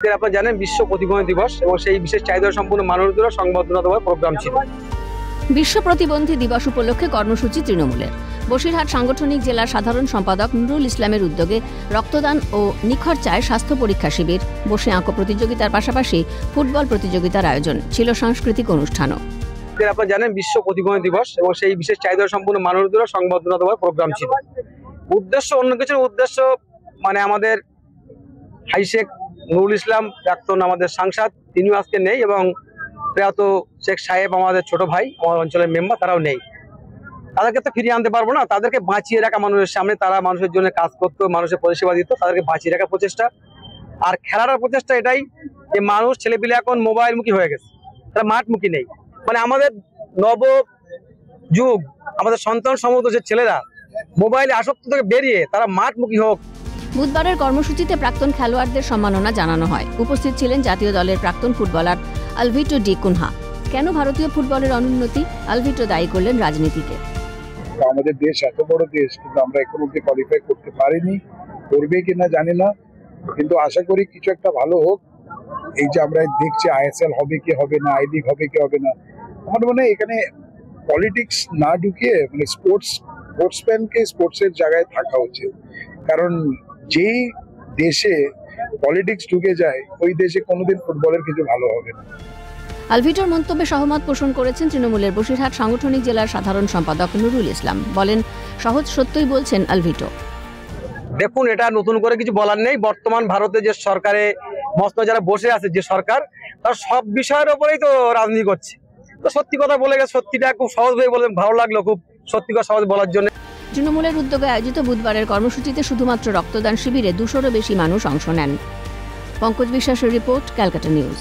আপনারা জানেন বিশ্ব প্রতিবন্ধী দিবস এবং সেই বিশেষ চাহিদা সম্পন্ন মানুষদের সংবর্ধনা দেওয়ার প্রোগ্রাম ছিল। বিশ্ব প্রতিবন্ধী দিবস উপলক্ষে কর্মসূচি তৃণমূলের। বসিরহাট সাংগঠনিক জেলার সাধারণ সম্পাদক নুরুল ইসলামের উদ্যোগে রক্তদান ও নিখরচায় স্বাস্থ্য পরীক্ষা শিবির, বসে আঁকো প্রতিযোগিতার পাশাপাশি ফুটবল প্রতিযোগিতার আয়োজন ছিল। সাংস্কৃতিক অনুষ্ঠানও। আপনারা জানেন বিশ্ব প্রতিবন্ধী দিবস এবং সেই বিশেষ চাহিদা সম্পন্ন মানুষদের সংবর্ধনা দেওয়ার প্রোগ্রাম ছিল। উদ্দেশ্য অন্য কিছুর উদ্দেশ্য মানে আমাদের হাইশেখ নুরুল ইসলাম প্রাক্তন আমাদের সাংসদ, তিনিও আজকে নেই, এবং প্রয়াত শেখ সাহেব আমাদের ছোট ভাই, আমার অঞ্চলের মেম্বার, তারাও নেই। তাদেরকে তো ফিরিয়ে আনতে পারবো না, তাদেরকে বাঁচিয়ে রাখা মানুষের সামনে, তারা মানুষের জন্য কাজ করতো, মানুষের পরিষেবা দিত, তাদেরকে বাঁচিয়ে রাখার প্রচেষ্টা। আর খেলার প্রচেষ্টা এটাই যে মানুষ ছেলেপিলে এখন মোবাইলমুখী হয়ে গেছে, তারা মাঠমুখী নেই। মানে আমাদের নব যুগ, আমাদের সন্তান সমস্ত যে ছেলেরা মোবাইলে আসক্ত থেকে বেরিয়ে তারা মাঠমুখী হোক। বুধবারের কর্মসূচিতে প্রাক্তন খেলোয়াড়দের সম্মাননা জানানো হয়। উপস্থিত ছিলেন জাতীয় দলের প্রাক্তন ফুটবলার আলভিটো ডি কুনহা। কেন ভারতীয় ফুটবলের অনুন্নতি? আলভিটো দায়ী করলেন রাজনীতিকে। আমাদের দেশ এত বড় দেশ, কিন্তু আমরা এখন অব্দি কোয়ালিফাই করতে পারিনি, করবে কিনা জানি না, কিন্তু আশা করি কিছু একটা ভালো হোক। এই যে আমরা দেখছি আইএসএল হবে কি হবে না, আই লিগ হবে কি হবে না, আমার মনে হয় এখানে পলিটিক্স না ঢুকিয়ে মানে স্পোর্টসম্যানকে স্পোর্টসের জায়গায় থাকা উচিত। কারণ যেই দেশে পলিটিক্স ঢুকে যায় ওই দেশে কোনোদিন ফুটবলের কিছু ভালো হবে না। আলভিটোর মন্তব্যে সহমত পোষণ করেছেন তৃণমূলের বসিরহাট সাংগঠনিক জেলার সাধারণ সম্পাদক নুরুল ইসলাম। বলেন, সহজ সত্যই বলছেন আলভিটো। দেখুন, এটা নতুন করে কিছু বলার নেই। বর্তমান ভারতে যে সরকারে মস্ত যারা বসে আছে, যে সরকার, তার সব বিষয়ের উপরেই তো রাজনীতি করছে। তো সত্যি কথা বলে গেছে, সত্যিটা খুব সহজভাবে বলে, ভালো লাগলো খুব সত্যি কথা সহজ বলার জন্য। তৃণমূলের উদ্যোগে আয়োজিত বুধবারের কর্মসূচিতে শুধুমাত্র রক্তদান শিবিরে 200-রও বেশি মানুষ অংশ নেন। পঙ্কজ বিশ্বাসের রিপোর্ট, ক্যালকাটা নিউজ।